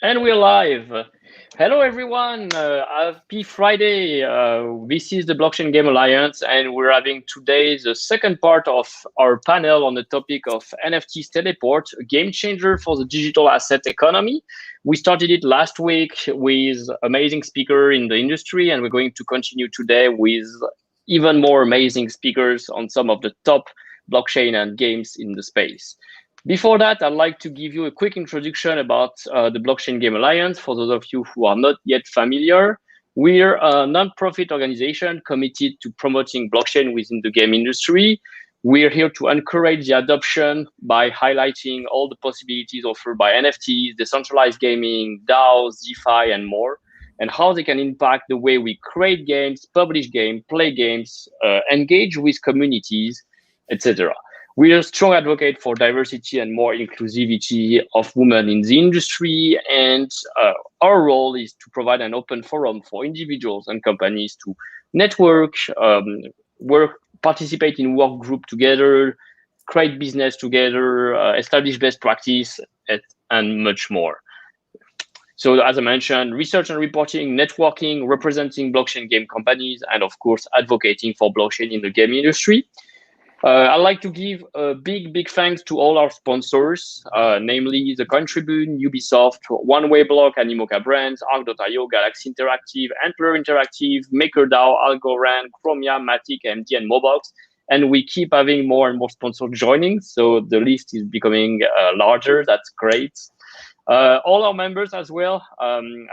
And we're live. Hello, everyone. Happy Friday. This is the Blockchain Game Alliance, and we're having today the second part of our panel on the topic of NFTs Teleport, a game changer for the digital asset economy. We started it last week with amazing speaker in the industry, and we're going to continue today with even more amazing speakers on some of the top blockchain and games in the space. Before that, I'd like to give you a quick introduction about the Blockchain Game Alliance. For those of you who are not yet familiar, we're a non-profit organization committed to promoting blockchain within the game industry. We're here to encourage the adoption by highlighting all the possibilities offered by NFTs, decentralized gaming, DAOs, DeFi, and more, and how they can impact the way we create games, publish games, play games, engage with communities, etc. We are a strong advocate for diversity and more inclusivity of women in the industry, and our role is to provide an open forum for individuals and companies to network, participate in work group together, create business together, establish best practice, and much more. So as I mentioned, research and reporting, networking, representing blockchain game companies, and of course, advocating for blockchain in the game industry. I'd like to give a big thanks to all our sponsors, namely the Coin Tribune, Ubisoft, One Way Block, Animoca Brands, Arc.io, Galaxy Interactive, Antler Interactive, MakerDAO, Algorand, Chromia, Matic, MD, and Mobox. And we keep having more and more sponsors joining, so the list is becoming larger. That's great. All our members as well.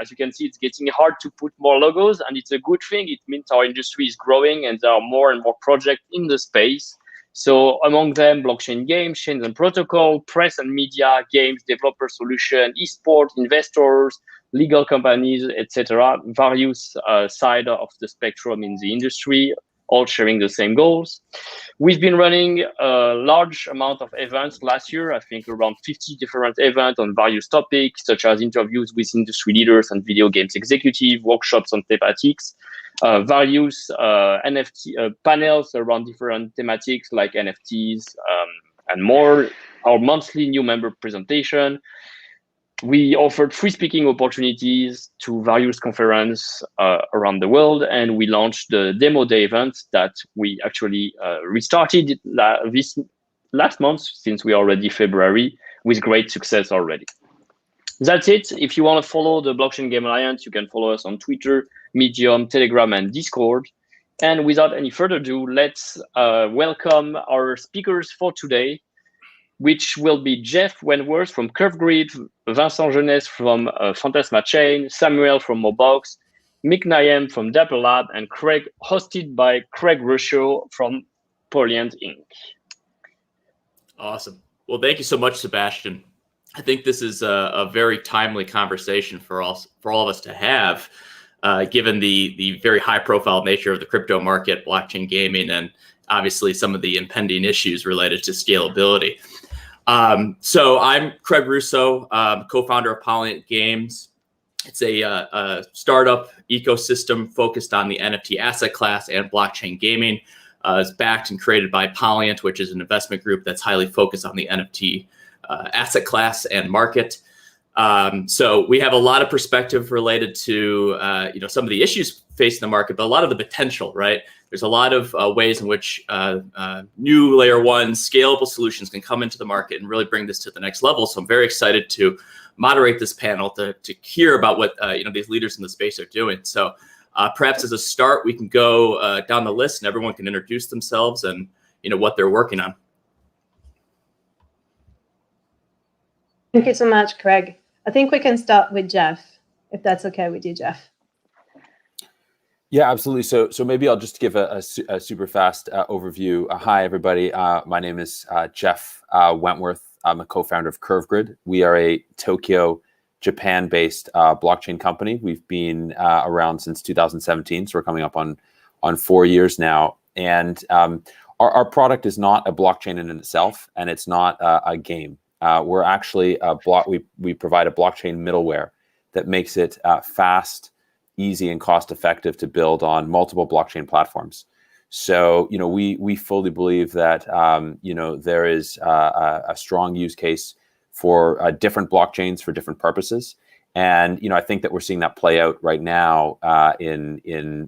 As you can see, it's getting hard to put more logos, and it's a good thing. It means our industry is growing and there are more and more projects in the space. So among them, blockchain games, chains and protocol, press and media, games, developer solution, esports, investors, legal companies, etc. Various sides of the spectrum in the industry, all sharing the same goals. We've been running a large amount of events last year, I think around 50 different events on various topics, such as interviews with industry leaders and video games executives, workshops on thematics, various NFT panels around different thematics like NFTs and more, our monthly new member presentation. We offered free speaking opportunities to various conferences around the world, and we launched the Demo Day event that we actually restarted this last month, since we are already February, with great success already. That's it. If you want to follow the Blockchain Game Alliance, you can follow us on Twitter, Medium, Telegram, and Discord. And without any further ado, let's welcome our speakers for today, which will be Jeff Wentworth from CurveGrid, Vincent Geneste from Phantasma Chain, Samuel from Mobox, Mikhael Naayem from Dapper Lab, and Craig, hosted by Craig Russo from Polyant Inc. Awesome. Well, thank you so much, Sebastian. I think this is a very timely conversation for all of us to have, given the very high-profile nature of the crypto market, blockchain gaming, and obviously some of the impending issues related to scalability. So I'm Craig Russo, co-founder of Polyant Games. It's a startup ecosystem focused on the NFT asset class and blockchain gaming. It's backed and created by Polyant, which is an investment group that's highly focused on the NFT asset class and market. So we have a lot of perspective related to some of the issues facing the market, but a lot of the potential, right? There's a lot of ways in which new layer one scalable solutions can come into the market and really bring this to the next level. So I'm very excited to moderate this panel to hear about what these leaders in the space are doing. So perhaps as a start, we can go down the list and everyone can introduce themselves and what they're working on. Thank you so much, Craig. I think we can start with Jeff, if that's okay with you, Jeff. Yeah, absolutely. So maybe I'll just give a super fast overview. Hi, everybody. My name is Jeff Wentworth. I'm a co-founder of CurveGrid. We are a Tokyo, Japan-based blockchain company. We've been around since 2017, so we're coming up on 4 years now. And our product is not a blockchain in itself, and it's not a game. We're actually we provide a blockchain middleware that makes it fast, easy, and cost-effective to build on multiple blockchain platforms. So, we fully believe that there is a strong use case for different blockchains for different purposes, And I think that we're seeing that play out right now in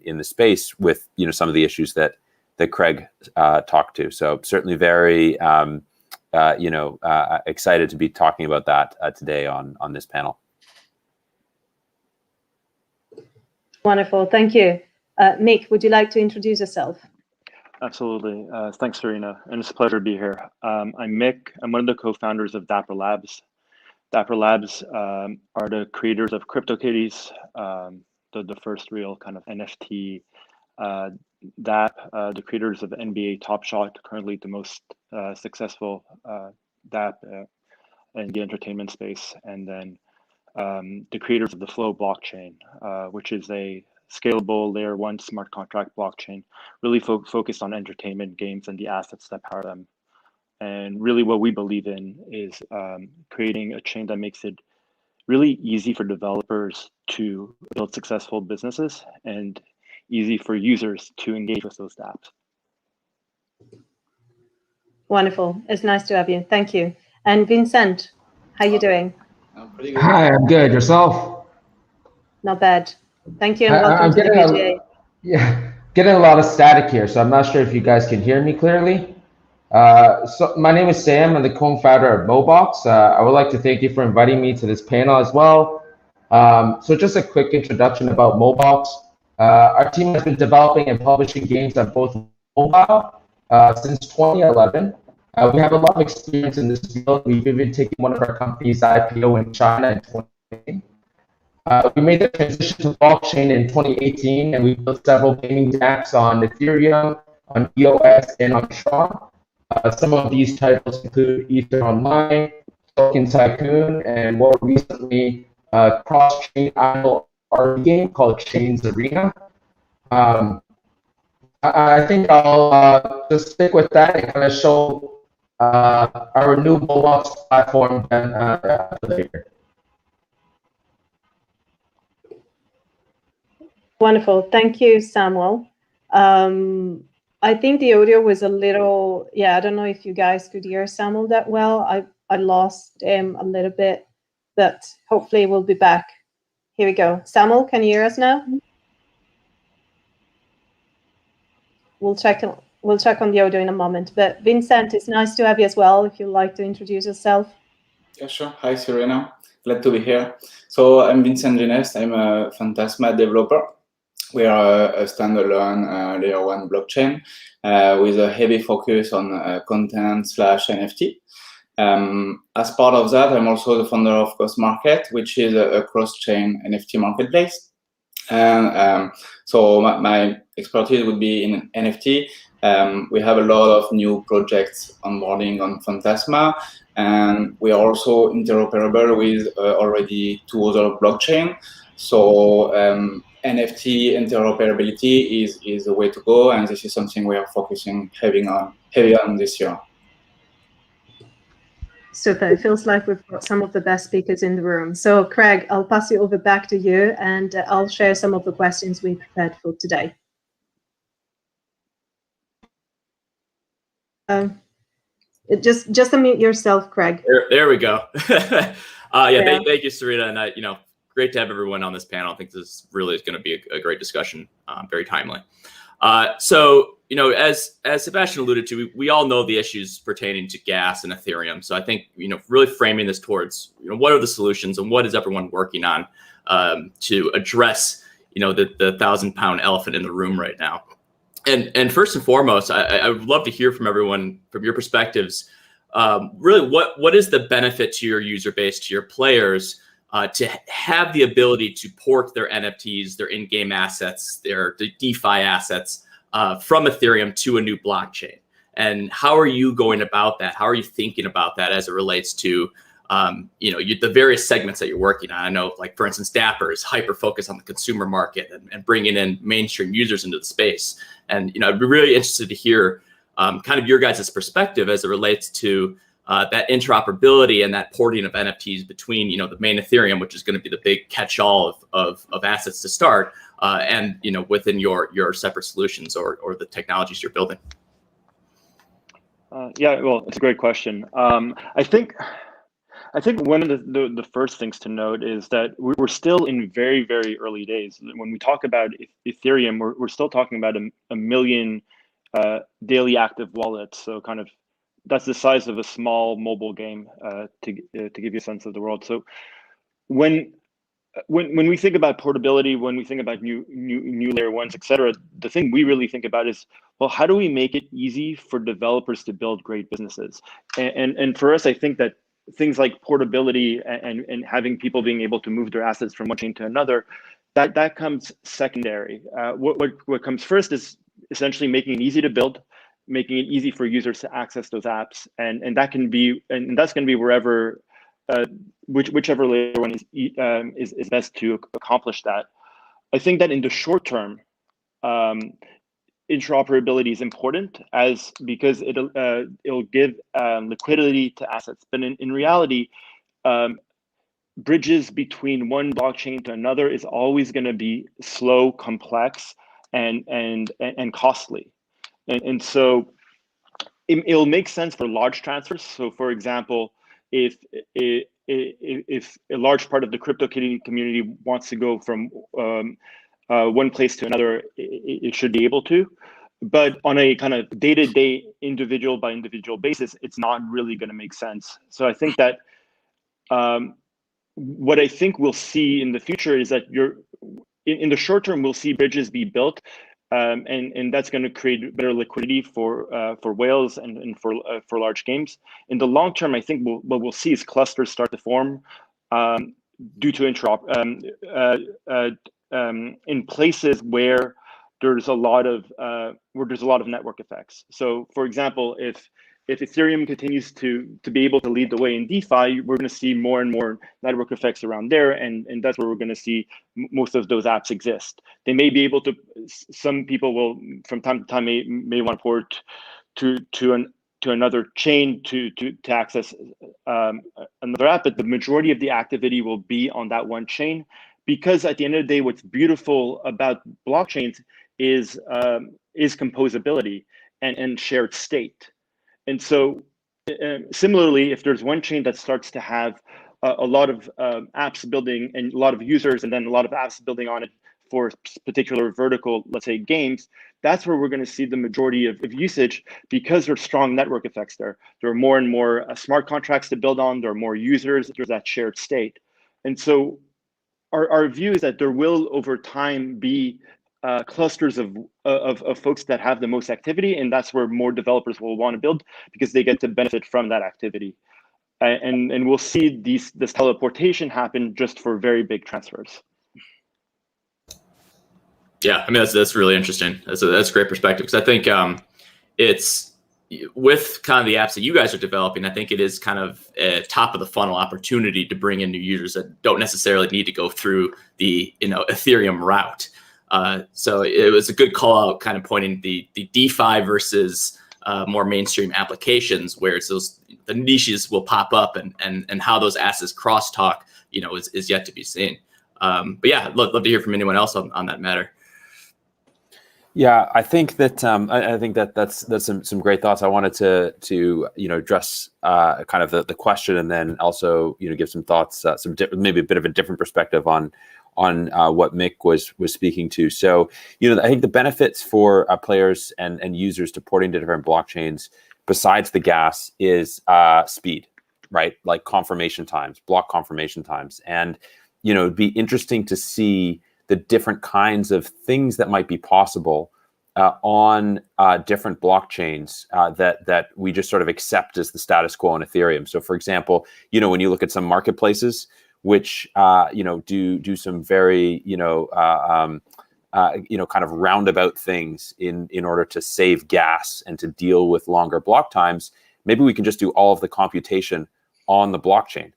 the space with some of the issues that Craig talked to. So certainly very excited to be talking about that today on this panel. Wonderful, thank you. Mick, would you like to introduce yourself? Absolutely. Thanks, Serena. And it's a pleasure to be here. I'm Mick. I'm one of the co-founders of Dapper Labs. Dapper Labs are the creators of CryptoKitties, the first real kind of NFT DApp, the creators of NBA Top Shot, currently the most successful DApp in the entertainment space, and then the creators of the Flow blockchain, which is a scalable layer 1 smart contract blockchain, really focused on entertainment, games, and the assets that power them. And really what we believe in is creating a chain that makes it really easy for developers to build successful businesses and easy for users to engage with those apps. Wonderful. It's nice to have you. Thank you. And Vincent, how are you doing? I'm pretty good. Hi, I'm good. Yourself? Not bad. Thank you, and welcome to the VGA. Yeah, getting a lot of static here, so I'm not sure if you guys can hear me clearly. So my name is Sam. I'm the co-founder of Mobox. I would like to thank you for inviting me to this panel as well. So just a quick introduction about Mobox. Our team has been developing and publishing games on both mobile since 2011. We have a lot of experience in this field. We've even taken one of our companies IPO in China in 2018. We made the transition to blockchain in 2018, and we built several gaming apps on Ethereum, on EOS, and on Tron. Some of these titles include Ether Online, Token Tycoon, and more recently, cross-chain idle RPG game called Chains Arena. I think I'll just stick with that and kind of show our new Mobox platform later. Wonderful. Thank you, Samuel. I think the audio was a little, I don't know if you guys could hear Samuel that well. I lost him a little bit, but hopefully we'll be back. Here we go. Samuel, can you hear us now? We'll check on the audio in a moment. But Vincent, it's nice to have you as well, if you'd like to introduce yourself. Yeah, sure. Hi, Serena. Glad to be here. So I'm Vincent Geneste. I'm a Phantasma developer. We are a standalone layer 1 blockchain with a heavy focus on content/NFT. As part of that, I'm also the founder of Cost Market, which is a cross-chain NFT marketplace. And so my expertise would be in NFT. We have a lot of new projects onboarding on Phantasma, and we are also interoperable with already 2 other blockchains. So NFT interoperability is the way to go, and this is something we are focusing heavy on this year. Super. It feels like we've got some of the best speakers in the room. So Craig, I'll pass you over back to you, and I'll share some of the questions we prepared for today. Just unmute yourself, Craig. There we go. Thank you, Serena, and great to have everyone on this panel. I think this really is going to be a great discussion, very timely. So, as Sebastian alluded to, we all know the issues pertaining to gas and Ethereum. So I think, really framing this towards, what are the solutions and what is everyone working on to address, the 1,000-pound elephant in the room right now. And first and foremost, I would love to hear from everyone, from your perspectives, really what is the benefit to your user base, to your players, to have the ability to port their NFTs, their in-game assets, their DeFi assets from Ethereum to a new blockchain? And how are you going about that? How are you thinking about that as it relates to the various segments that you're working on? I know, like, for instance, Dapper is hyper-focused on the consumer market and bringing in mainstream users into the space. And I'd be really interested to hear kind of your guys' perspective as it relates to that interoperability and that porting of NFTs between, the main Ethereum, which is going to be the big catch-all of assets to start, and, within your separate solutions or the technologies you're building. Well, it's a great question. I think I think one of the first things to note is that we're still in very, very early days. When we talk about Ethereum, we're still talking about a million daily active wallets. So kind of that's the size of a small mobile game to give you a sense of the world. So when we think about portability, when we think about new layer ones, et cetera, the thing we really think about is, well, how do we make it easy for developers to build great businesses? And for us, I think that things like portability and having people being able to move their assets from one chain to another, that comes secondary. What comes first is essentially making it easy to build, making it easy for users to access those apps, and that's going to be wherever, whichever layer one is best to accomplish that. I think that in the short term, interoperability is important because it'll give liquidity to assets. But in reality, bridges between one blockchain to another is always going to be slow, complex, and costly. And so it'll make sense for large transfers. So for example, if a large part of the CryptoKitty community wants to go from one place to another, it should be able to. But on a kind of day-to-day, individual by individual basis, it's not really going to make sense. So I think that what I think we'll see in the future is that in the short term, we'll see bridges be built, and that's going to create better liquidity for whales and for large games. In the long term, I think what we'll see is clusters start to form due to in places where there's a lot of network effects. So, for example, if Ethereum continues to be able to lead the way in DeFi, we're going to see more and more network effects around there, and that's where we're going to see most of those apps exist. They may be able to. Some people will, from time to time, may want to port to another chain to access another app, but the majority of the activity will be on that one chain, because at the end of the day, what's beautiful about blockchains is composability and shared state. And so similarly, if there's one chain that starts to have a lot of apps building and a lot of users and then a lot of apps building on it for particular vertical, let's say games, that's where we're going to see the majority of usage, because there's strong network effects there. There are more and more smart contracts to build on. There are more users. There's that shared state. And so our view is that there will over time be clusters of folks that have the most activity, and that's where more developers will want to build, because they get to benefit from that activity. And we'll see this teleportation happen just for very big transfers. Yeah, I mean, that's really interesting. That's a great perspective, because I think it's with kind of the apps that you guys are developing, I think it is kind of a top of the funnel opportunity to bring in new users that don't necessarily need to go through the Ethereum route. So it was a good call out, kind of pointing the DeFi versus more mainstream applications, where it's the niches will pop up, and how those assets crosstalk, is yet to be seen. But yeah, I'd love to hear from anyone else on that matter. Yeah, I think that that's some great thoughts. I wanted to address kind of the question, and then also give some thoughts, maybe a bit of a different perspective on what Mick was speaking to. So I think the benefits for players and users to porting to different blockchains, besides the gas, is speed, right? Like confirmation times, block confirmation times, and it'd be interesting to see the different kinds of things that might be possible on different blockchains that we just sort of accept as the status quo on Ethereum. So, for example, when you look at some marketplaces which do some very kind of roundabout things in order to save gas and to deal with longer block times, maybe we can just do all of the computation on the blockchain.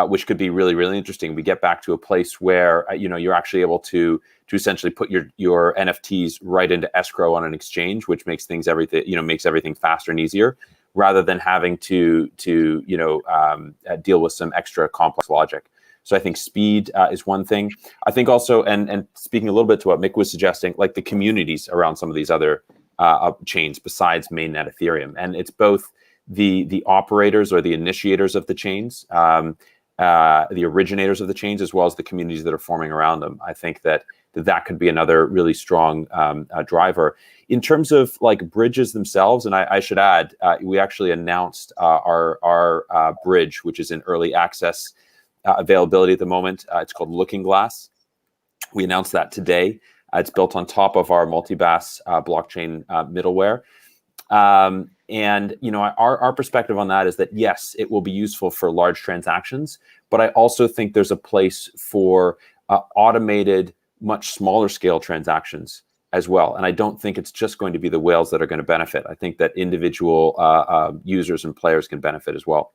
Which could be really, really interesting. We get back to a place where you're actually able to essentially put your NFTs right into escrow on an exchange, which makes everything faster and easier, rather than having to deal with some extra complex logic. So I think speed is one thing. I think also, and speaking a little bit to what Mick was suggesting, like the communities around some of these other chains besides mainnet Ethereum, and it's both the operators or the initiators of the chains, the originators of the chains, as well as the communities that are forming around them. I think that could be another really strong driver. In terms of like bridges themselves, and I should add, we actually announced our bridge, which is in early access availability at the moment. It's called Looking Glass. We announced that today. It's built on top of our Multibass blockchain middleware. And our perspective on that is that yes, it will be useful for large transactions, but I also think there's a place for automated, much smaller scale transactions as well. And I don't think it's just going to be the whales that are going to benefit. I think that individual users and players can benefit as well.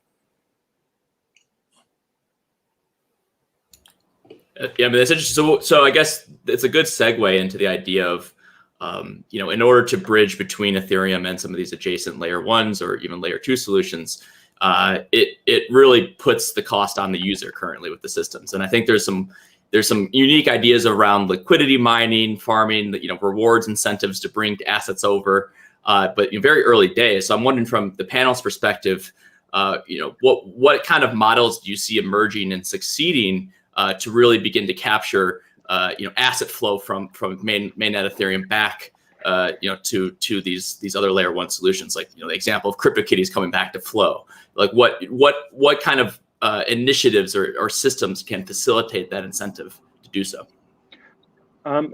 Yeah, but that's interesting. So I guess it's a good segue into the idea of, in order to bridge between Ethereum and some of these adjacent layer 1s or even layer 2 solutions, it really puts the cost on the user currently with the systems. And I think there's some unique ideas around liquidity mining, farming, rewards, incentives to bring assets over, but very early days. So I'm wondering from the panel's perspective, what kind of models do you see emerging and succeeding to really begin to capture asset flow from mainnet Ethereum back to these other layer 1 solutions, like the example of CryptoKitties coming back to Flow. Like what kind of initiatives or systems can facilitate that incentive to do so?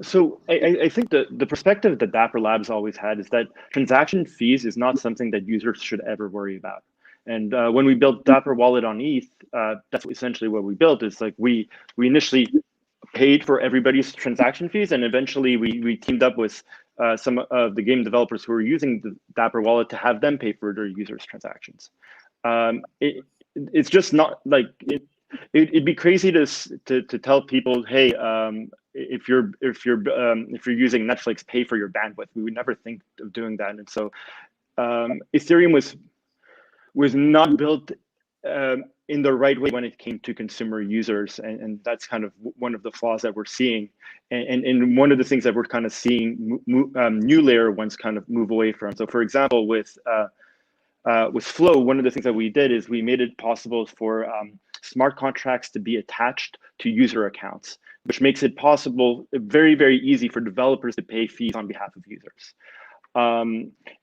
So I think the perspective that Dapper Labs always had is that transaction fees is not something that users should ever worry about. And when we built Dapper Wallet on ETH, that's essentially what we built. Is like we initially paid for everybody's transaction fees, and eventually we teamed up with some of the game developers who were using the Dapper Wallet to have them pay for their users' transactions. It's just not like it'd be crazy to tell people, hey, if you're using Netflix, pay for your bandwidth. We would never think of doing that. And so Ethereum was not built in the right way when it came to consumer users, and that's kind of one of the flaws that we're seeing, and one of the things that we're kind of seeing new layer 1s kind of move away from. So, for example, with Flow, one of the things that we did is we made it possible for smart contracts to be attached to user accounts, which makes it possible, very, very easy for developers to pay fees on behalf of users.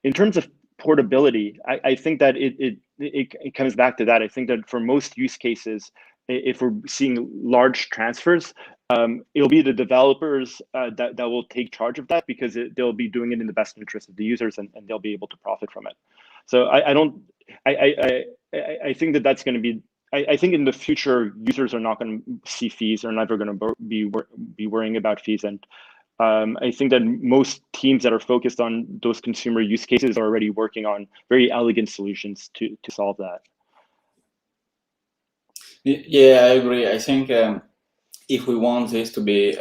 In terms of portability, I think that it comes back to that. I think that for most use cases, if we're seeing large transfers, it'll be the developers that will take charge of that, because they'll be doing it in the best interest of the users, and they'll be able to profit from it. So I think that that's going to be. I think in the future, users are not going to see fees. They're never going to be worrying about fees. And I think that most teams that are focused on those consumer use cases are already working on very elegant solutions to solve that. Yeah, I agree. I think if we want this to be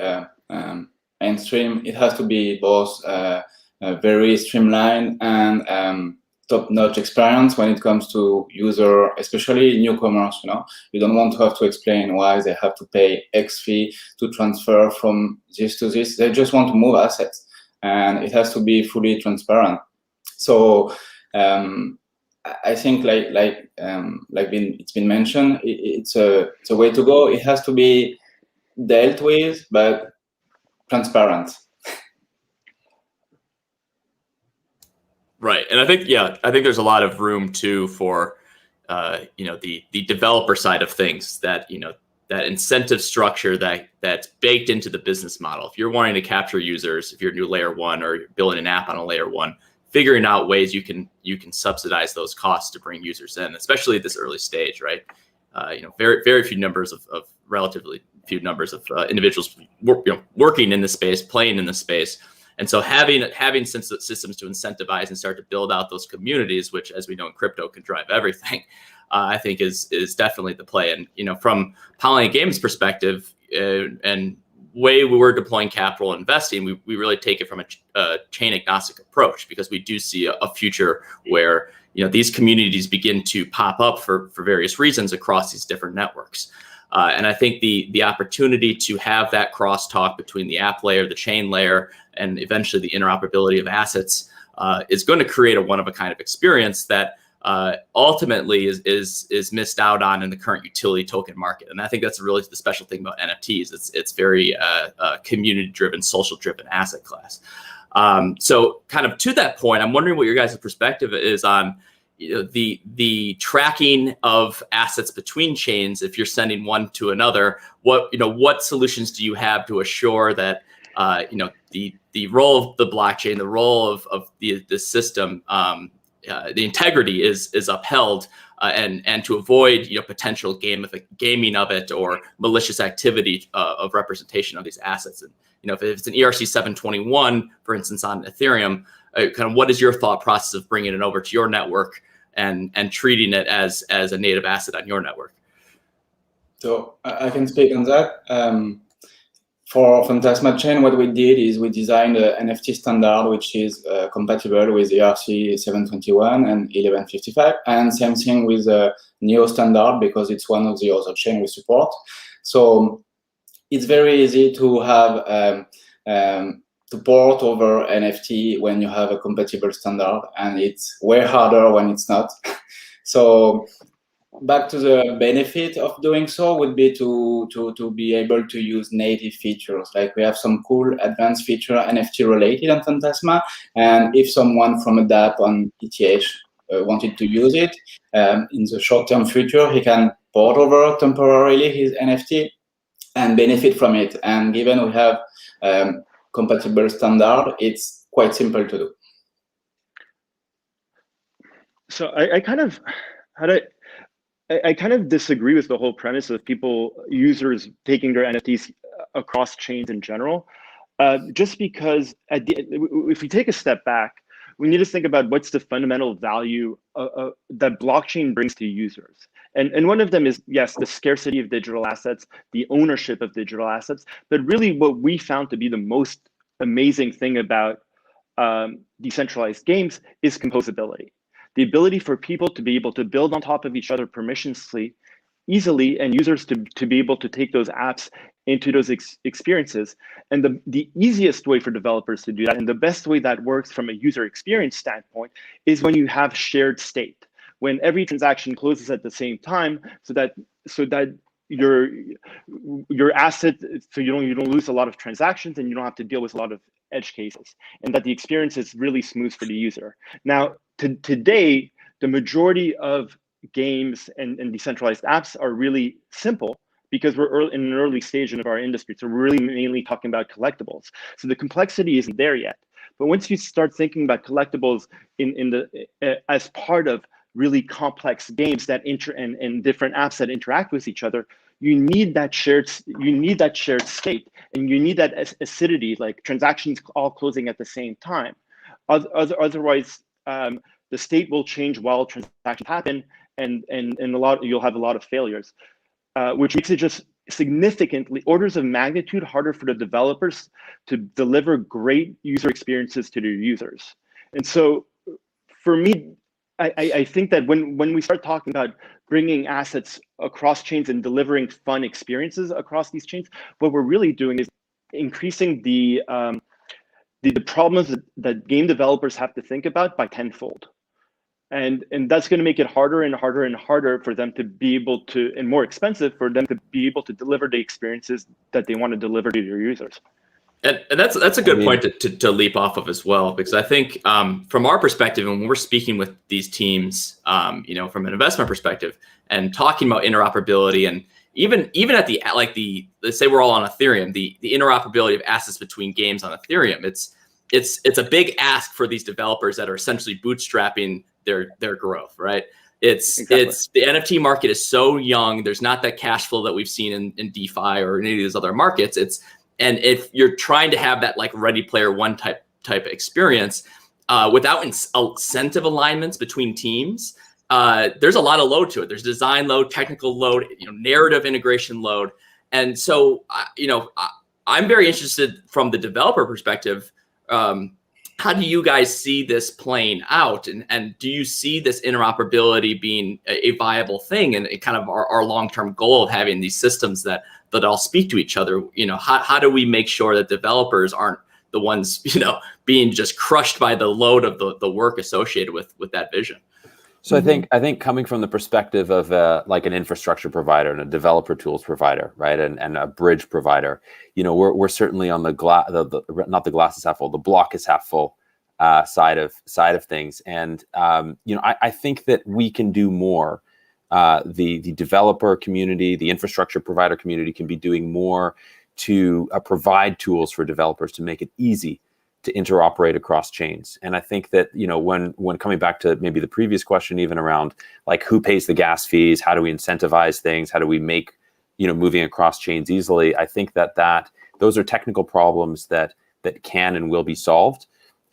mainstream, it has to be both very streamlined and top-notch experience when it comes to user, especially newcomers. You don't want to have to explain why they have to pay X fee to transfer from this to this. They just want to move assets, and it has to be fully transparent. So I think, it's been mentioned, it's a way to go. It has to be dealt with, but transparent. Right, and I think there's a lot of room too for the developer side of things, that that incentive structure that's baked into the business model. If you're wanting to capture users, if you're a new layer 1 or you're building an app on a layer 1, figuring out ways you can subsidize those costs to bring users in, especially at this early stage, right? Very few numbers of relatively few numbers of individuals working in the space, playing in the space. And so having systems to incentivize and start to build out those communities, which, as we know in crypto, can drive everything, I think is definitely the play. And from Panelist Games' perspective, and way we were deploying capital investing, we really take it from a chain agnostic approach, because we do see a future where these communities begin to pop up for various reasons across these different networks. And I think the opportunity to have that crosstalk between the app layer, the chain layer, and eventually the interoperability of assets is going to create a one-of-a-kind of experience that ultimately is missed out on in the current utility token market. And I think that's really the special thing about NFTs. It's very community-driven, social-driven asset class. So kind of to that point, I'm wondering what your guys' perspective is on the tracking of assets between chains. If you're sending one to another, what solutions do you have to assure that the role of the blockchain, the role of the system, the integrity is upheld, and to avoid potential gaming of it or malicious activity of representation of these assets. And if it's an ERC 721, for instance, on Ethereum, kind of what is your thought process of bringing it over to your network and treating it as a native asset on your network? So I can speak on that. For Phantasma chain, what we did is we designed an NFT standard which is compatible with ERC 721 and 1155, and same thing with the NEO standard because it's one of the other chain we support. So it's very easy to have to port over NFT when you have a compatible standard, and it's way harder when it's not. So back to the benefit of doing so would be to be able to use native features. Like we have some cool advanced feature NFT related on Phantasma, and if someone from a dApp on ETH wanted to use it in the short-term future, he can port over temporarily his NFT and benefit from it. And given we have compatible standard, it's quite simple to do. So I kind of disagree with the whole premise of users taking their NFTs across chains in general, just because if we take a step back, we need to think about what's the fundamental value that blockchain brings to users. And one of them is, yes, the scarcity of digital assets, the ownership of digital assets, but really what we found to be the most amazing thing about decentralized games is composability. The ability for people to be able to build on top of each other permissionlessly, easily, and users to be able to take those apps into those experiences. And the easiest way for developers to do that, and the best way that works from a user experience standpoint, is when you have shared state, when every transaction closes at the same time, so that your asset, so you don't lose a lot of transactions and you don't have to deal with a lot of edge cases, and that the experience is really smooth for the user. Now, today, the majority of games and decentralized apps are really simple because we're in an early stage of our industry. So we're really mainly talking about collectibles. So the complexity isn't there yet. But once you start thinking about collectibles as part of really complex games that and different apps that interact with each other, you need that shared state, and you need that acidity, like transactions all closing at the same time. Otherwise, the state will change while transactions happen, and you'll have a lot of failures, which makes it just significantly orders of magnitude harder for the developers to deliver great user experiences to their users. And so, for me, I think that when we start talking about bringing assets across chains and delivering fun experiences across these chains, what we're really doing is increasing the problems that game developers have to think about by tenfold. And that's going to make it harder and harder and harder for them to be able to, and more expensive for them to be able to deliver the experiences that they want to deliver to their users. And that's a good point to leap off of as well, because I think from our perspective, when we're speaking with these teams, from an investment perspective and talking about interoperability, and even at let's say we're all on Ethereum, the interoperability of assets between games on Ethereum, it's a big ask for these developers that are essentially bootstrapping their growth, right? It's the NFT market is so young. There's not that cash flow that we've seen in DeFi or any of these other markets. And if you're trying to have that like Ready Player One type experience without incentive alignments between teams, there's a lot of load to it. There's design load, technical load, narrative integration load. And so, I'm very interested from the developer perspective. How do you guys see this playing out? And do you see this interoperability being a viable thing and kind of our long-term goal of having these systems that all speak to each other? How do we make sure that developers aren't the ones, being just crushed by the load of the work associated with that vision? So I think coming from the perspective of like an infrastructure provider and a developer tools provider, right, and a bridge provider, we're certainly on the not the glass is half full, the block is half full side of things, and I think that we can do more. The developer community, the infrastructure provider community can be doing more to provide tools for developers to make it easy to interoperate across chains. And I think that, when coming back to maybe the previous question, even around like who pays the gas fees, how do we incentivize things, how do we make, moving across chains easily, I think that those are technical problems that can and will be solved.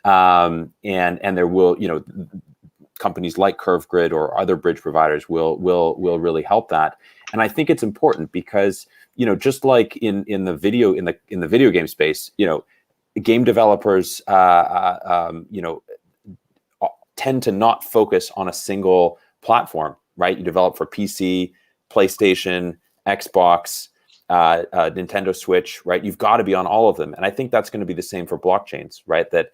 And there will, companies like CurveGrid or other bridge providers will really help that. And I think it's important because, just like in the video game space, game developers, tend to not focus on a single platform, right? You develop for PC, PlayStation, Xbox, Nintendo Switch, right? You've got to be on all of them. And I think that's going to be the same for blockchains, right? That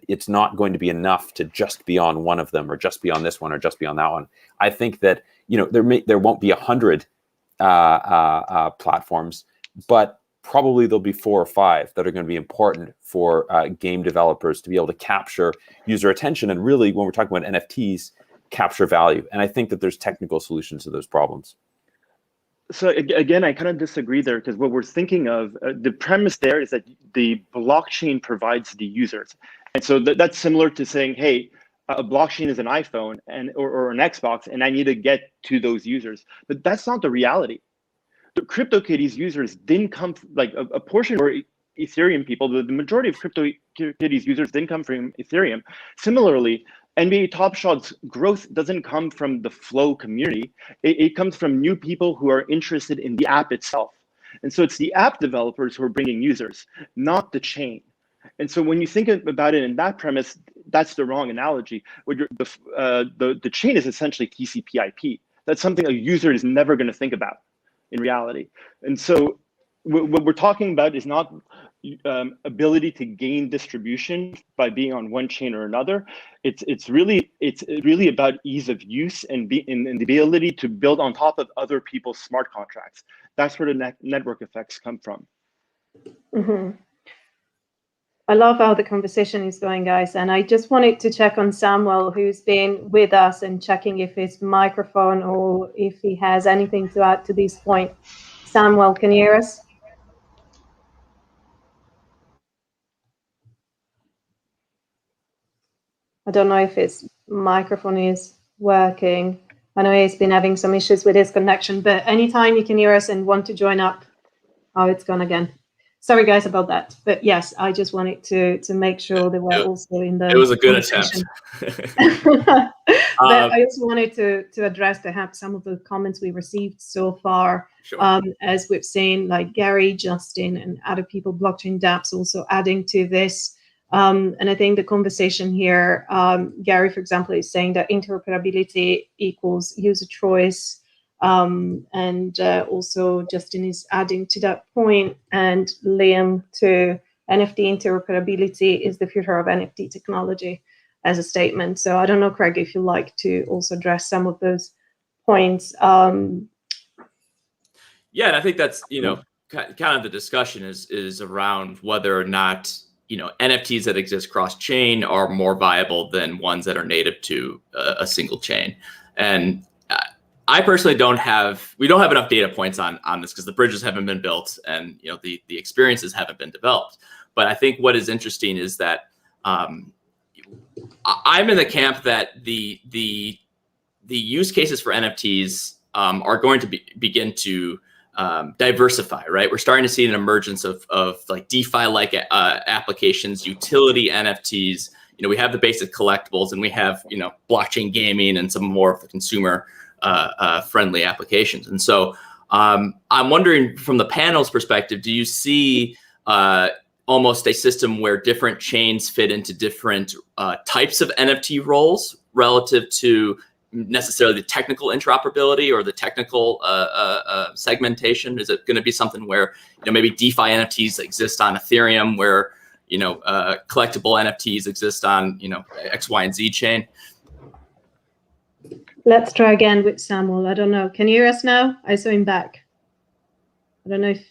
it's not going to be enough to just be on one of them or just be on this one or just be on that one. I think that, there won't be 100 platforms, but probably there'll be 4 or 5 that are going to be important for game developers to be able to capture user attention and really, when we're talking about NFTs, capture value. And I think that there's technical solutions to those problems. So again, I kind of disagree there, because what we're thinking of, the premise there is that the blockchain provides the users. And so that's similar to saying, hey, a blockchain is an iPhone or an Xbox, and I need to get to those users. But that's not the reality. The CryptoKitties users didn't come, like a portion or Ethereum people, the majority of CryptoKitties users didn't come from Ethereum. Similarly, NBA Top Shot's growth doesn't come from the Flow community. It comes from new people who are interested in the app itself. And so it's the app developers who are bringing users, not the chain. And so when you think about it in that premise, that's the wrong analogy. The chain is essentially TCP/IP. That's something a user is never going to think about in reality. And so what we're talking about is not ability to gain distribution by being on one chain or another. It's really about ease of use and the ability to build on top of other people's smart contracts. That's where the network effects come from. Mm-hmm. I love how the conversation is going, guys. And I just wanted to check on Samuel, who's been with us, and checking if his microphone or if he has anything to add to this point. Samuel, can you hear us? I don't know if his microphone is working. I know he's been having some issues with his connection, but anytime you can hear us and want to join up, oh, it's gone again. Sorry, guys, about that. But yes, I just wanted to make sure they were also in the. It was a good attempt. But I also wanted to address perhaps some of the comments we received so far. Sure. As we've seen, like Gary, Justin, and other people, Blockchain Dapps, also adding to this. And I think the conversation here, Gary, for example, is saying that interoperability equals user choice. And also Justin is adding to that point, and Liam to NFT interoperability is the future of NFT technology as a statement. So I don't know, Craig, if you'd like to also address some of those points. Yeah, and I think that's, kind of the discussion is around whether or not, NFTs that exist cross-chain are more viable than ones that are native to a single chain. And I personally we don't have enough data points on this because the bridges haven't been built and the experiences haven't been developed. But I think what is interesting is that I'm in the camp that the use cases for NFTs are going to begin to diversify, right? We're starting to see an emergence of like DeFi-like applications, utility NFTs. We have the basic collectibles, and we have blockchain gaming and some more of the consumer friendly applications. And so I'm wondering, from the panel's perspective, do you see almost a system where different chains fit into different types of NFT roles relative to necessarily the technical interoperability or the technical segmentation? Is it going to be something where maybe DeFi NFTs exist on Ethereum, where collectible NFTs exist on X, Y, and Z chain? Let's try again with Samuel. I don't know. Can you hear us now? I saw him back. I don't know if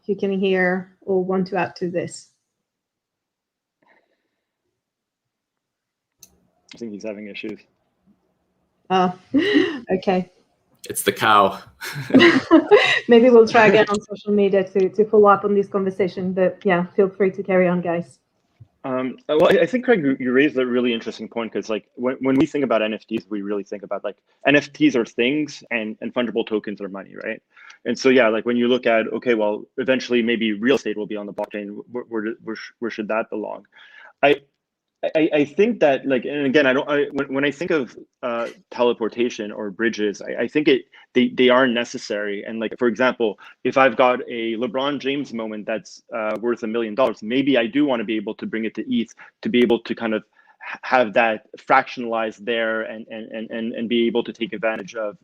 you can hear or want to add to this. I think he's having issues. Oh, okay. It's the cow. Maybe we'll try again on social media to follow up on this conversation. But yeah, feel free to carry on, guys. Well, I think, Craig, you raised a really interesting point, because like when we think about NFTs, we really think about like NFTs are things and fungible tokens are money, right? And so, yeah, like when you look at, okay, well, eventually maybe real estate will be on the blockchain. Where should that belong? I think that, like, and again, when I think of teleportation or bridges, I think they are necessary. And like, for example, if I've got a LeBron James moment that's worth $1 million, maybe I do want to be able to bring it to ETH to be able to kind of have that fractionalized there and be able to take advantage of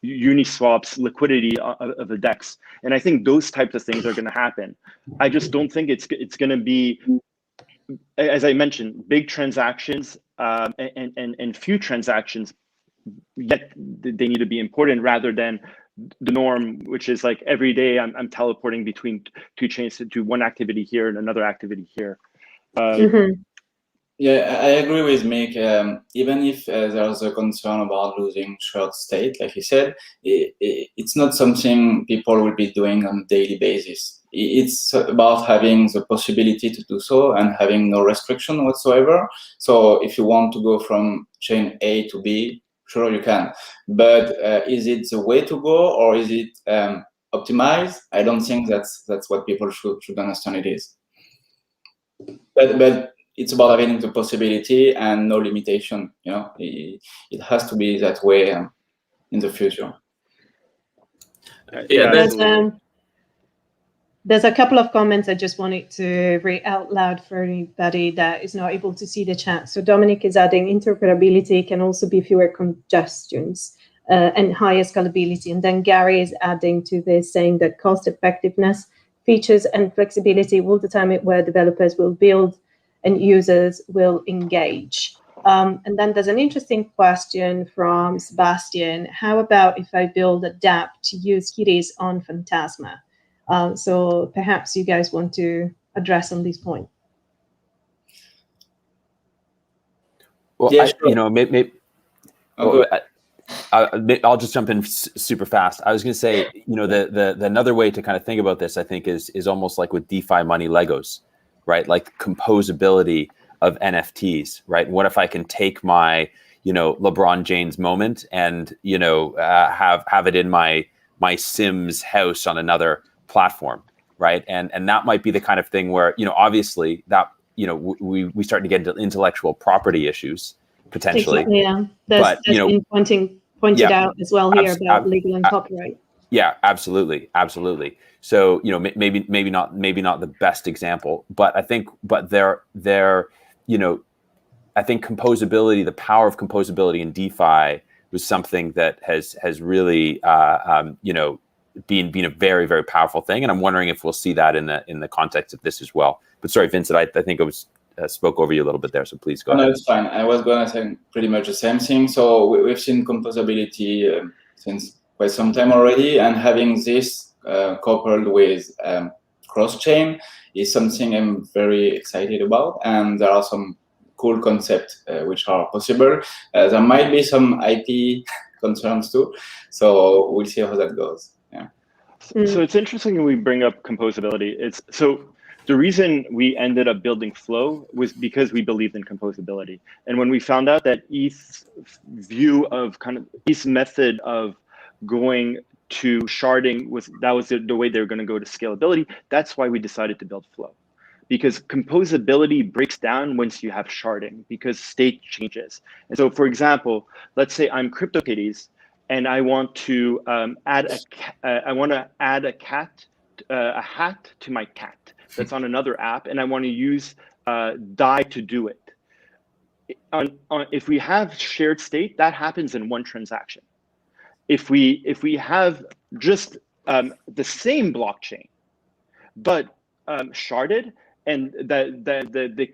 Uniswap's liquidity of the DEX. And I think those types of things are going to happen. I just don't think it's going to be, as I mentioned, big transactions and few transactions, yet they need to be important rather than the norm, which is like every day I'm teleporting between two chains to do one activity here and another activity here. Yeah, I agree with Mick. Even if there's a concern about losing short state, like he said, it's not something people will be doing on a daily basis. It's about having the possibility to do so and having no restriction whatsoever. So if you want to go from chain A to B, sure you can. But is it the way to go, or is it optimized? I don't think that's what people should understand it is. But it's about having the possibility and no limitation. You know, it has to be that way in the future. Yeah, there's a couple of comments I just wanted to read out loud for anybody that is not able to see the chat. So Dominic is adding interoperability can also be fewer congestions and higher scalability. And then Gary is adding to this, saying that cost effectiveness, features and flexibility will determine where developers will build and users will engage. And then there's an interesting question from Sebastian. How about if I build a dApp to use kitties on Phantasma? So perhaps you guys want to address on this point. Well, yeah, sure. Maybe I'll just jump in super fast. I was going to say, the another way to kind of think about this, I think, is almost like with DeFi money Legos, right? Like composability of NFTs, right? What if I can take my, LeBron James moment and, have it in my Sims house on another platform, right? And that might be the kind of thing where, obviously that, we start to get into intellectual property issues potentially. Exactly, yeah. That's been pointed out as well here about legal and copyright. Yeah, absolutely. So, maybe not the best example, but I think, I think composability, the power of composability in DeFi was something that has really, been a very, very powerful thing. And I'm wondering if we'll see that in the context of this as well. But sorry, Vincent, I think I spoke over you a little bit there, so please go ahead. No, it's fine. I was going to say pretty much the same thing. So we've seen composability since quite some time already, and having this coupled with cross-chain is something I'm very excited about. And there are some cool concepts which are possible. There might be some IP concerns too. So we'll see how that goes. Yeah. So it's interesting when we bring up composability. The reason we ended up building Flow was because we believed in composability. And when we found out that ETH's view of ETH's method of going to sharding was the way they were going to go to scalability, that's why we decided to build Flow. Because composability breaks down once you have sharding, because state changes. And so, for example, let's say I'm CryptoKitties and I want to add a hat to my cat that's on another app, and I want to use DAI to do it. If we have shared state, that happens in one transaction. If we have just the same blockchain, but sharded, and the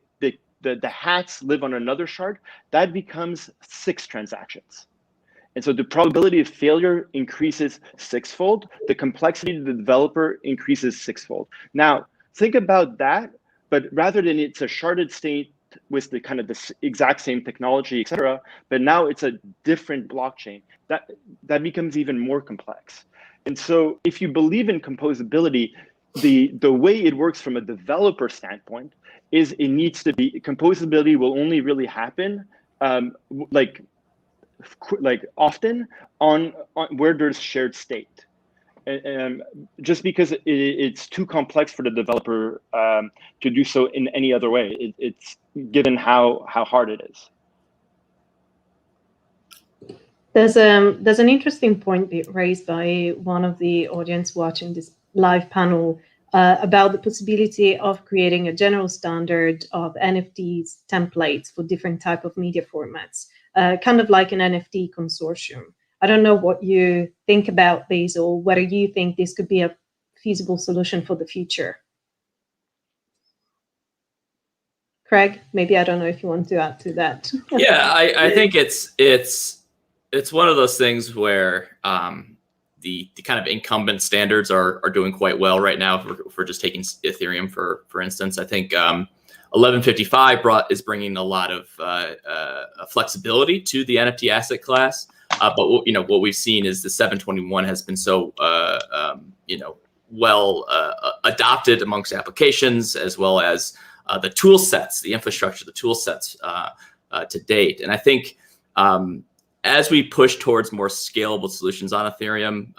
the hats live on another shard, that becomes 6 transactions. And so the probability of failure increases 6-fold. The complexity of the developer increases 6-fold. Now, think about that, but rather than it's a sharded state with the kind of the exact same technology, et cetera, but now it's a different blockchain. That becomes even more complex. And so if you believe in composability, the way it works from a developer standpoint is it needs to be, composability will only really happen like often on where there's shared state. Just because it's too complex for the developer to do so in any other way. It's given how hard it is. There's an interesting point raised by one of the audience watching this live panel about the possibility of creating a general standard of NFTs templates for different type of media formats, kind of like an NFT consortium. I don't know what you think about these, or whether you think this could be a feasible solution for the future. Craig, maybe I don't know if you want to add to that. Yeah, I think it's one of those things where the kind of incumbent standards are doing quite well right now. If we're just taking Ethereum for instance, I think 1155 is bringing a lot of flexibility to the NFT asset class. But what we've seen is the 721 has been so well adopted amongst applications, as well as the tool sets, the infrastructure, the tool sets to date. And I think as we push towards more scalable solutions on Ethereum,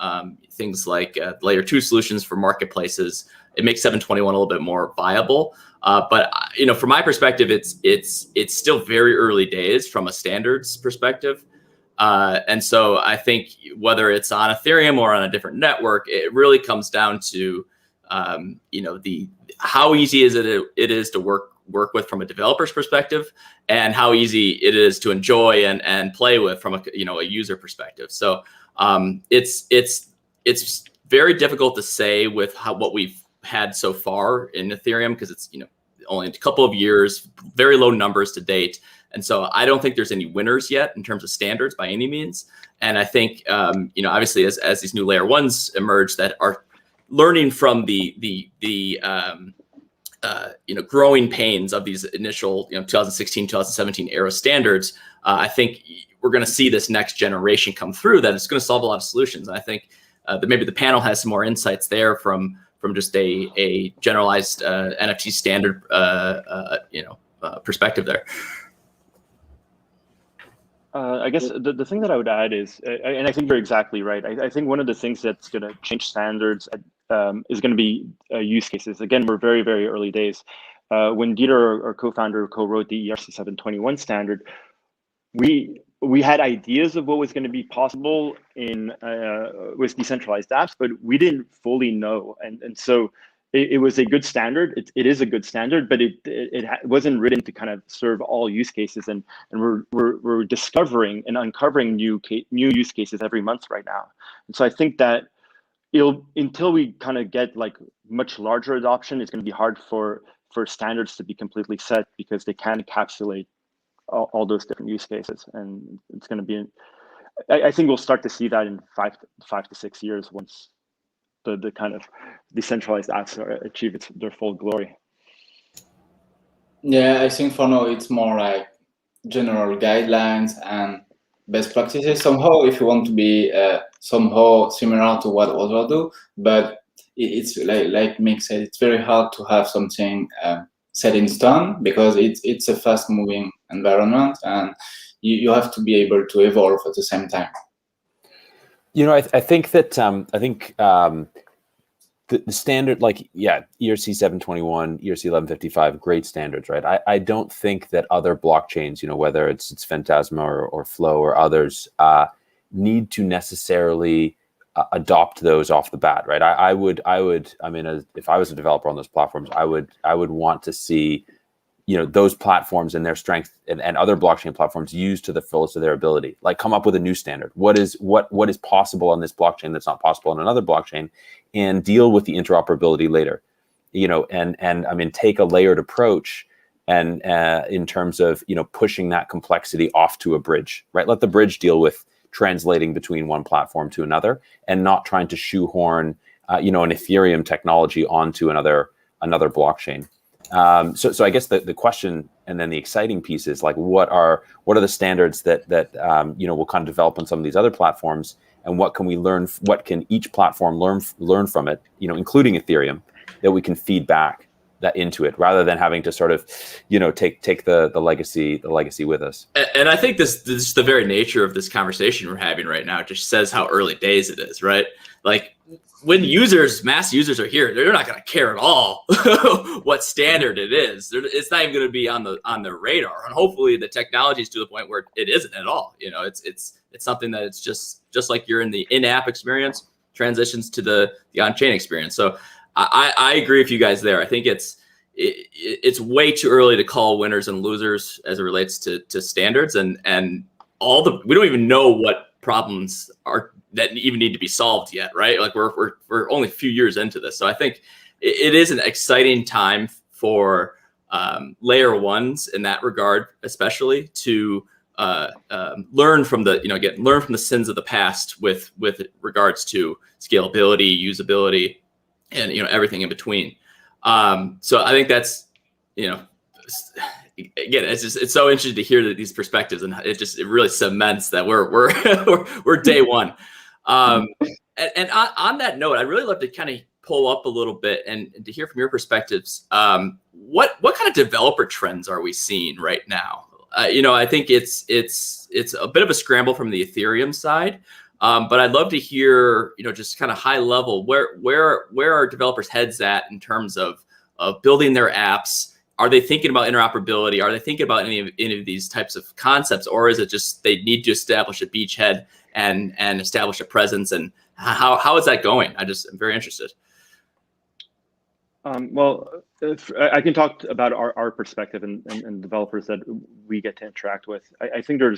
things like layer 2 solutions for marketplaces, it makes 721 a little bit more viable. But from my perspective, it's still very early days from a standards perspective. And so I think whether it's on Ethereum or on a different network, it really comes down to how easy it is to work with from a developer's perspective, and how easy it is to enjoy and play with from a user perspective. So it's very difficult to say with what we've had so far in Ethereum, because it's only a couple of years, very low numbers to date. And so I don't think there's any winners yet in terms of standards by any means. And I think, obviously as these new layer 1s emerge that are learning from the growing pains of these initial, 2016, 2017 era standards, I think we're going to see this next generation come through that it's going to solve a lot of solutions. And I think that maybe the panel has some more insights there from just a generalized NFT standard, perspective there. I guess the thing that I would add is, and I think you're exactly right. I think one of the things that's going to change standards is going to be use cases. Again, we're very, very early days. When Dieter, our co-founder, co-wrote the ERC 721 standard, we had ideas of what was going to be possible with decentralized apps, but we didn't fully know. And so it was a good standard. It is a good standard, but it wasn't written to kind of serve all use cases. And we're discovering and uncovering new use cases every month right now. And so I think that until we kind of get like much larger adoption, it's going to be hard for standards to be completely set, because they can encapsulate all those different use cases. And it's going to be, I think we'll start to see that in 5 to 6 years, once the kind of decentralized apps achieve their full glory. Yeah, I think for now it's more like general guidelines and best practices somehow, if you want to be somehow similar to what others do. But it's like Mick said, it's very hard to have something set in stone, because it's a fast moving environment, and you have to be able to evolve at the same time. I think that the standard, ERC 721, ERC 1155, great standards, right? I don't think that other blockchains, whether it's Phantasma or Flow or others, need to necessarily adopt those off the bat, right? I mean, if I was a developer on those platforms, I would want to see those platforms and their strength and other blockchain platforms used to the fullest of their ability. Like, come up with a new standard. What is possible on this blockchain that's not possible on another blockchain, and deal with the interoperability later. And I mean, take a layered approach and in terms of pushing that complexity off to a bridge, right? Let the bridge deal with translating between one platform to another, and not trying to shoehorn an Ethereum technology onto another blockchain. So I guess the question and then the exciting piece is like, what are the standards that will kind of develop on some of these other platforms, and what can we learn? What can each platform learn from it? Including Ethereum, that we can feed back that into it, rather than having to sort of take the legacy with us. And I think this is the very nature of this conversation we're having right now. It just says how early days it is, right? Like, when mass users are here, they're not going to care at all what standard it is. It's not even going to be on the radar. And hopefully the technology is to the point where it isn't at all. It's something that it's just like you're in the in-app experience transitions to the on-chain experience. So I agree with you guys there. I think it's way too early to call winners and losers as it relates to standards, and we don't even know what problems are that even need to be solved yet, right? Like we're only a few years into this. So I think it is an exciting time for layer ones in that regard, especially to learn from the sins of the past with regards to scalability, usability, and everything in between. So I think that's again, it's so interesting to hear these perspectives, and it really cements that we're day one. And on that note, I'd really love to kind of pull up a little bit and to hear from your perspectives. What kind of developer trends are we seeing right now? I think it's a bit of a scramble from the Ethereum side, but I'd love to hear just kind of high level where are developers' heads at in terms of building their apps. Are they thinking about interoperability? Are they thinking about any of these types of concepts, or is it just they need to establish a beachhead and establish a presence? And how is that going? I'm very interested. Well, I can talk about our perspective and developers that we get to interact with. I think there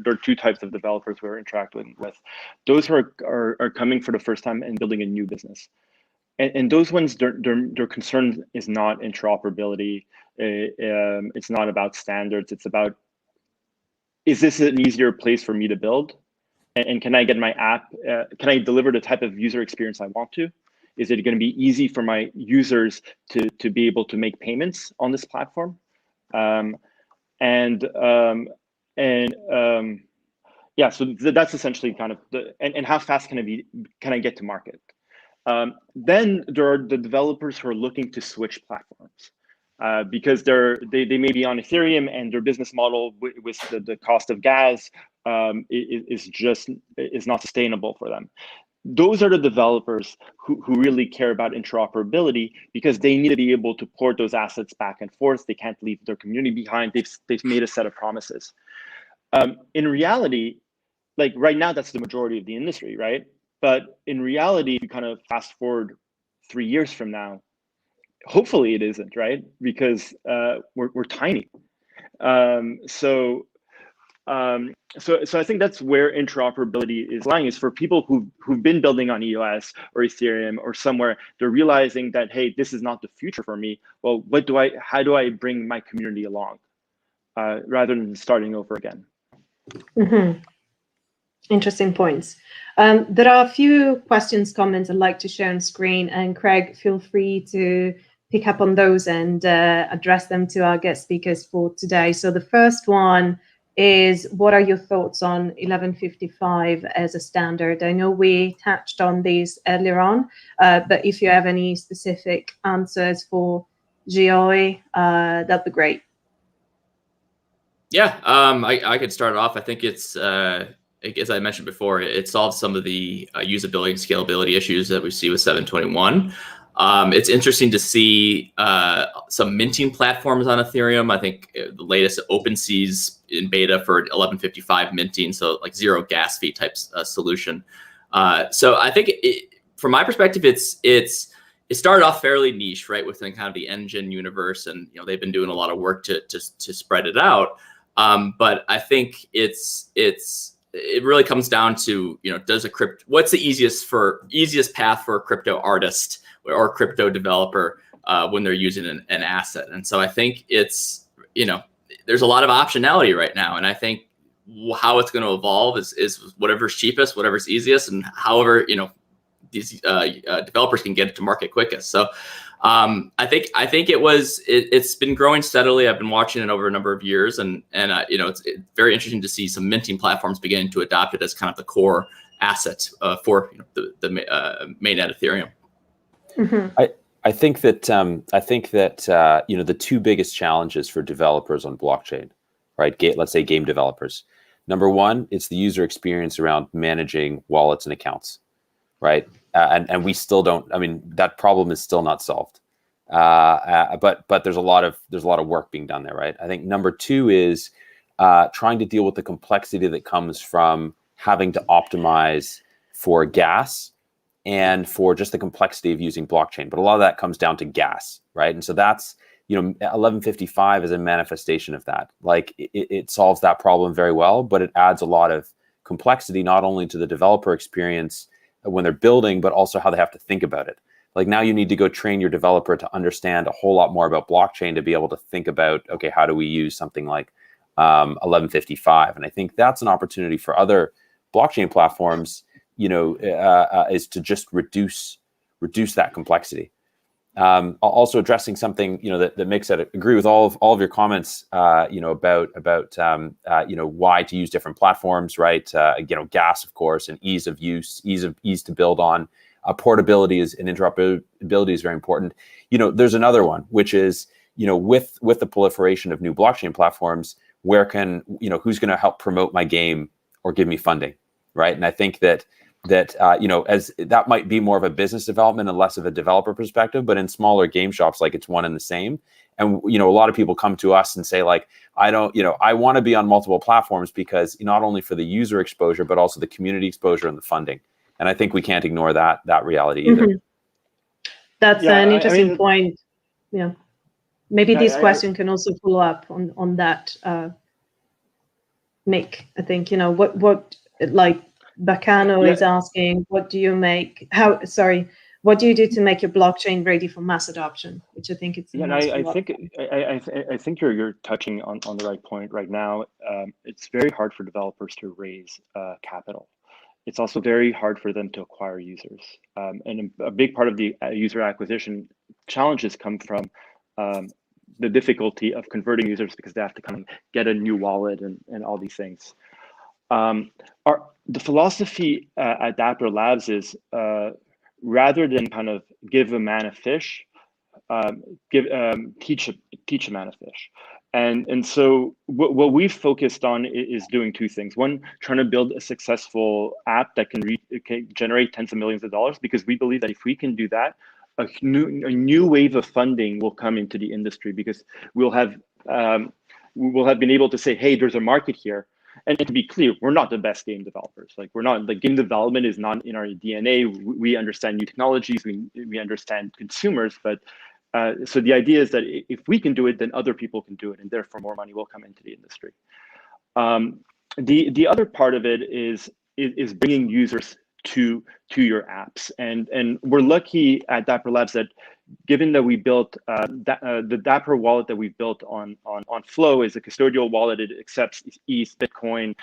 are two types of developers we're interacting with. Those who are coming for the first time and building a new business. And those ones, their concern is not interoperability. It's not about standards. It's about, is this an easier place for me to build? And can I get my app, can I deliver the type of user experience I want to? Is it going to be easy for my users to be able to make payments on this platform? Yeah, so that's essentially kind of and how fast can I get to market? Then there are the developers who are looking to switch platforms because they may be on Ethereum and their business model with the cost of gas is not sustainable for them. Those are the developers who really care about interoperability, because they need to be able to port those assets back and forth. They can't leave their community behind. They've made a set of promises. In reality, like right now, that's the majority of the industry, right? But in reality, if you kind of fast forward 3 years from now, hopefully it isn't, right? Because we're tiny. So I think that's where interoperability is lying, is for people who've been building on EOS or Ethereum or somewhere. They're realizing that, hey, this is not the future for me. Well, how do I bring my community along rather than starting over again? Mm-hmm. Interesting points. There are a few questions, comments I'd like to share on screen, and Craig, feel free to pick up on those and address them to our guest speakers for today. So the first one is, what are your thoughts on 1155 as a standard? I know we touched on these earlier on, but if you have any specific answers for GOI, that'd be great. Yeah, I could start off. I think it's, as I mentioned before, it solves some of the usability and scalability issues that we see with 721. It's interesting to see some minting platforms on Ethereum. I think the latest OpenSea's in beta for 1155 minting, so like zero gas fee type solution. So I think from my perspective, it started off fairly niche, right, within kind of the engine universe, and they've been doing a lot of work to spread it out. But I think it really comes down to what's the easiest path for a crypto artist or crypto developer when they're using an asset. And so I think it's, there's a lot of optionality right now. And I think how it's going to evolve is whatever's cheapest, whatever's easiest, and however, these developers can get it to market quickest. So I think it's been growing steadily. I've been watching it over a number of years, and it's very interesting to see some minting platforms beginning to adopt it as kind of the core asset for the mainnet Ethereum. Mm-hmm. I think that the two biggest challenges for developers on blockchain, right? Let's say game developers. Number one, it's the user experience around managing wallets and accounts, right? And we still don't. I mean, that problem is still not solved. But there's a lot of work being done there, right? I think number two is trying to deal with the complexity that comes from having to optimize for gas and for just the complexity of using blockchain. But a lot of that comes down to gas, right? And so that's 1155 is a manifestation of that. Like it solves that problem very well, but it adds a lot of complexity not only to the developer experience when they're building, but also how they have to think about it. Like now you need to go train your developer to understand a whole lot more about blockchain to be able to think about, okay, how do we use something like 1155? And I think that's an opportunity for other blockchain platforms, is to just reduce that complexity. Also addressing something, that makes it agree with all of your comments, about why to use different platforms, right? Gas, of course, and ease of use, ease to build on. Portability and interoperability is very important. There's another one, which is, with the proliferation of new blockchain platforms, who's going to help promote my game or give me funding, right? And I think that as that might be more of a business development and less of a developer perspective, but in smaller game shops, like it's one and the same. And, a lot of people come to us and say like, I want to be on multiple platforms because not only for the user exposure, but also the community exposure and the funding. And I think we can't ignore that reality either. Mm-hmm. That's an interesting point. Yeah. Maybe this question can also follow up on that, Mick. I think, what like Bacano is asking, what do you do to make your blockchain ready for mass adoption? Which I think it's I think you're touching on the right point right now. It's very hard for developers to raise capital. It's also very hard for them to acquire users. And a big part of the user acquisition challenges come from the difficulty of converting users because they have to kind of get a new wallet and all these things. The philosophy at Dapper Labs is rather than kind of give a man a fish, teach a man a fish. And so what we've focused on is doing two things. One, trying to build a successful app that can generate tens of millions of dollars, because we believe that if we can do that, a new wave of funding will come into the industry, because we'll have been able to say, hey, there's a market here. And to be clear, we're not the best game developers. Like game development is not in our DNA. We understand new technologies, we understand consumers, but so the idea is that if we can do it, then other people can do it, and therefore more money will come into the industry. The other part of it is bringing users to your apps, and we're lucky at Dapper Labs that, given that we built the Dapper wallet that we've built on Flow is a custodial wallet. It accepts ETH, Bitcoin,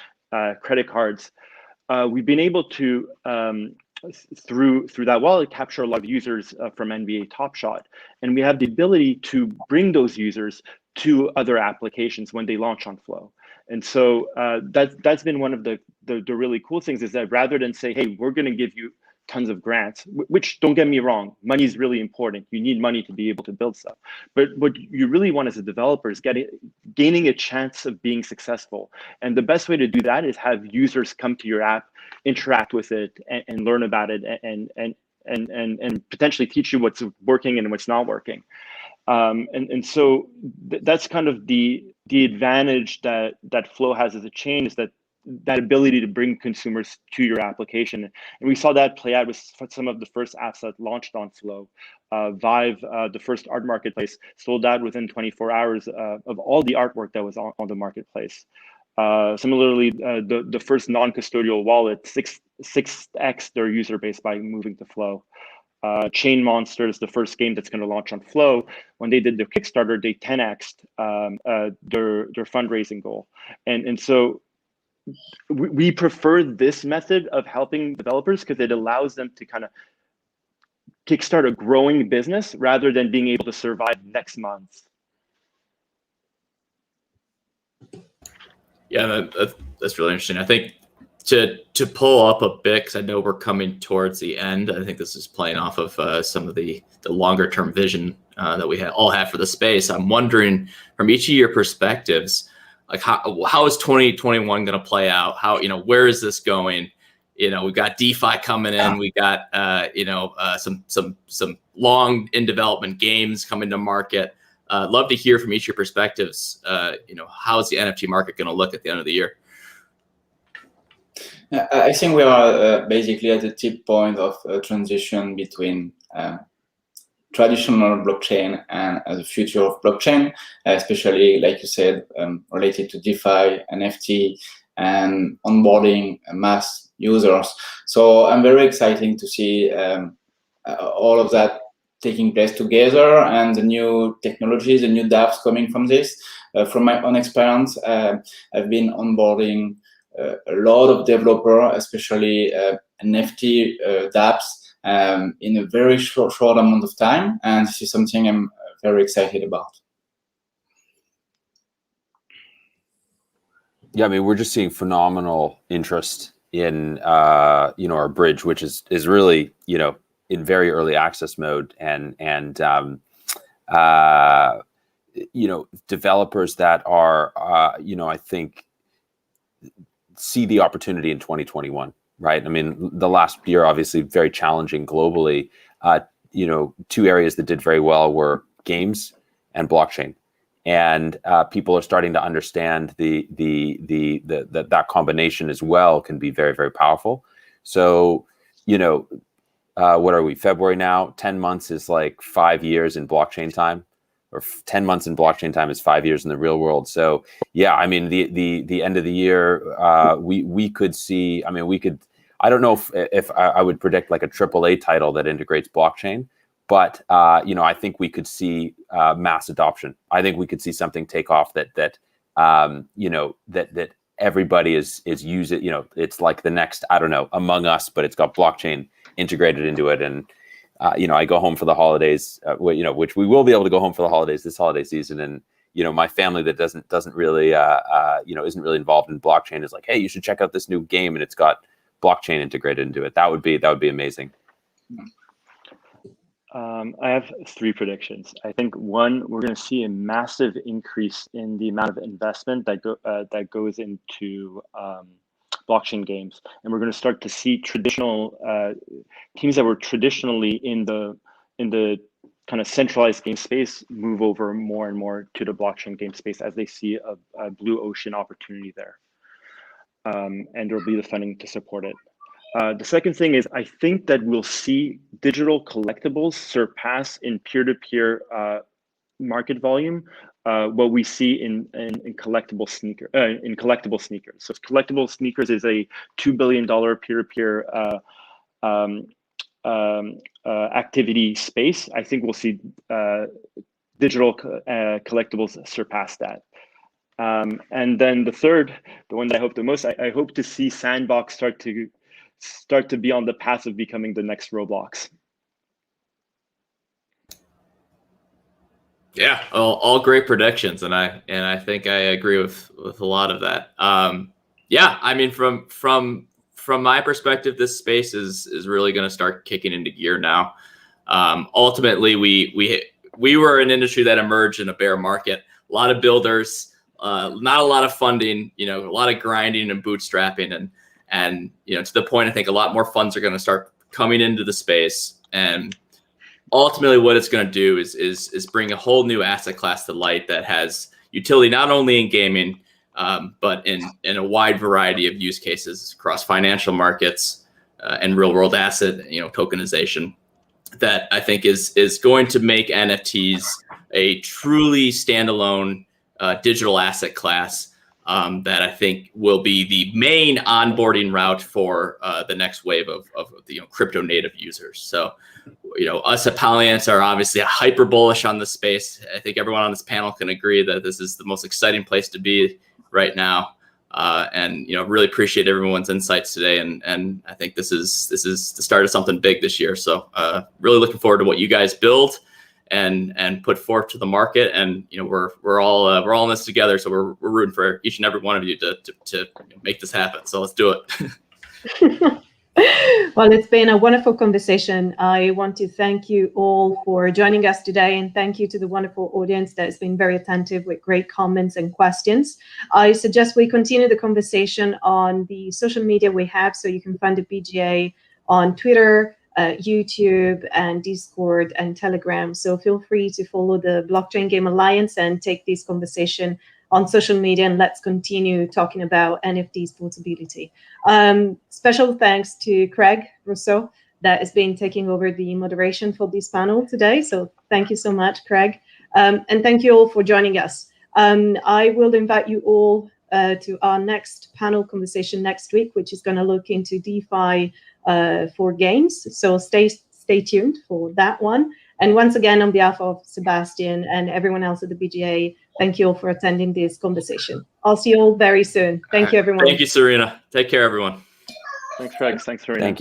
credit cards. We've been able to through that wallet capture a lot of users from NBA Top Shot, and we have the ability to bring those users to other applications when they launch on Flow. And so that's been one of the really cool things, is that rather than say, hey, we're going to give you tons of grants, which, don't get me wrong, money is really important. You need money to be able to build stuff. But what you really want as a developer is gaining a chance of being successful. And the best way to do that is have users come to your app, interact with it, and learn about it, and potentially teach you what's working and what's not working. And so that's kind of the advantage that Flow has as a chain, is that ability to bring consumers to your application. And we saw that play out with some of the first apps that launched on Flow. Vive, the first art marketplace, sold out within 24 hours of all the artwork that was on the marketplace. Similarly, the first non-custodial wallet, 6x their user base by moving to Flow. Chain Monsters, the first game that's going to launch on Flow, when they did their Kickstarter, they 10x'd their fundraising goal. And so we prefer this method of helping developers because it allows them to kind of kickstart a growing business rather than being able to survive next month. Yeah, that's really interesting. I think to pull up a bit, because I know we're coming towards the end. I think this is playing off of some of the longer term vision that we all have for the space. I'm wondering, from each of your perspectives, like how is 2021 going to play out? How, where is this going? We've got DeFi coming in. We got some long in development games coming to market. Love to hear from each of your perspectives. How is the NFT market going to look at the end of the year? I think we are basically at the tip point of a transition between traditional blockchain and the future of blockchain, especially, like you said, related to DeFi, NFT, and onboarding mass users. So I'm very excited to see all of that taking place together, and the new technologies, the new dApps coming from this. From my own experience, I've been onboarding a lot of developers, especially NFT dApps, in a very short amount of time, and this is something I'm very excited about. Yeah, I mean, we're just seeing phenomenal interest in our bridge, which is really in very early access mode, and developers that are I think see the opportunity in 2021, right? I mean, the last year obviously very challenging globally. Two areas that did very well were games and blockchain, and people are starting to understand that combination as well can be very, very powerful. So what are we, February now? 10 months is like 5 years in blockchain time, or 10 months in blockchain time is 5 years in the real world. So yeah, I mean, the end of the year, we could see, I mean, I don't know if I would predict like a AAA title that integrates blockchain, but I think we could see mass adoption. I think we could see something take off that everybody is using. It's like the next, I don't know, Among Us, but it's got blockchain integrated into it. And I go home for the holidays, which we will be able to go home for the holidays this holiday season. And my family that doesn't really isn't really involved in blockchain is like, hey, you should check out this new game, and it's got blockchain integrated into it. That would be amazing. I have 3 predictions. I think 1, we're going to see a massive increase in the amount of investment that goes into blockchain games, and we're going to start to see traditional teams that were traditionally in the kind of centralized game space move over more and more to the blockchain game space as they see a blue ocean opportunity there, and there'll be the funding to support it. The second thing is, I think that we'll see digital collectibles surpass in peer-to-peer market volume what we see in collectible sneakers. So collectible sneakers is a $2 billion peer-to-peer activity space. I think we'll see digital collectibles surpass that. And then the third, the one that I hope the most, I hope to see Sandbox start to be on the path of becoming the next Roblox. Yeah, all great predictions, and I think I agree with a lot of that. Yeah, I mean, from my perspective, this space is really going to start kicking into gear now. Ultimately, we were an industry that emerged in a bear market. A lot of builders, not a lot of funding, a lot of grinding and bootstrapping, and to the point, I think a lot more funds are going to start coming into the space, and ultimately what it's going to do is bring a whole new asset class to light that has utility not only in gaming, but in a wide variety of use cases across financial markets and real world asset, tokenization, that I think is going to make NFTs a truly standalone digital asset class that I think will be the main onboarding route for the next wave of crypto native users. So, us at Panelist are obviously hyper bullish on this space. I think everyone on this panel can agree that this is the most exciting place to be right now. And really appreciate everyone's insights today. And I think this is the start of something big this year. So really looking forward to what you guys build and put forth to the market. And we're all in this together. So we're rooting for each and every one of you to make this happen. So let's do it. Well, it's been a wonderful conversation. I want to thank you all for joining us today, and thank you to the wonderful audience that has been very attentive with great comments and questions. I suggest we continue the conversation on the social media we have, so you can find the BGA on Twitter, YouTube, and Discord and Telegram. So feel free to follow the Blockchain Game Alliance and take this conversation on social media, and let's continue talking about NFTs portability. Special thanks to Craig Russo that has been taking over the moderation for this panel today. So thank you so much, Craig. And thank you all for joining us. I will invite you all to our next panel conversation next week, which is going to look into DeFi for games. So stay tuned for that one. And once again, on behalf of Sebastian and everyone else at the BGA, thank you all for attending this conversation. I'll see you all very soon. Thank you, everyone. Thank you, Serena. Take care, everyone. Thanks, Craig. Thanks, Serena. Thank you.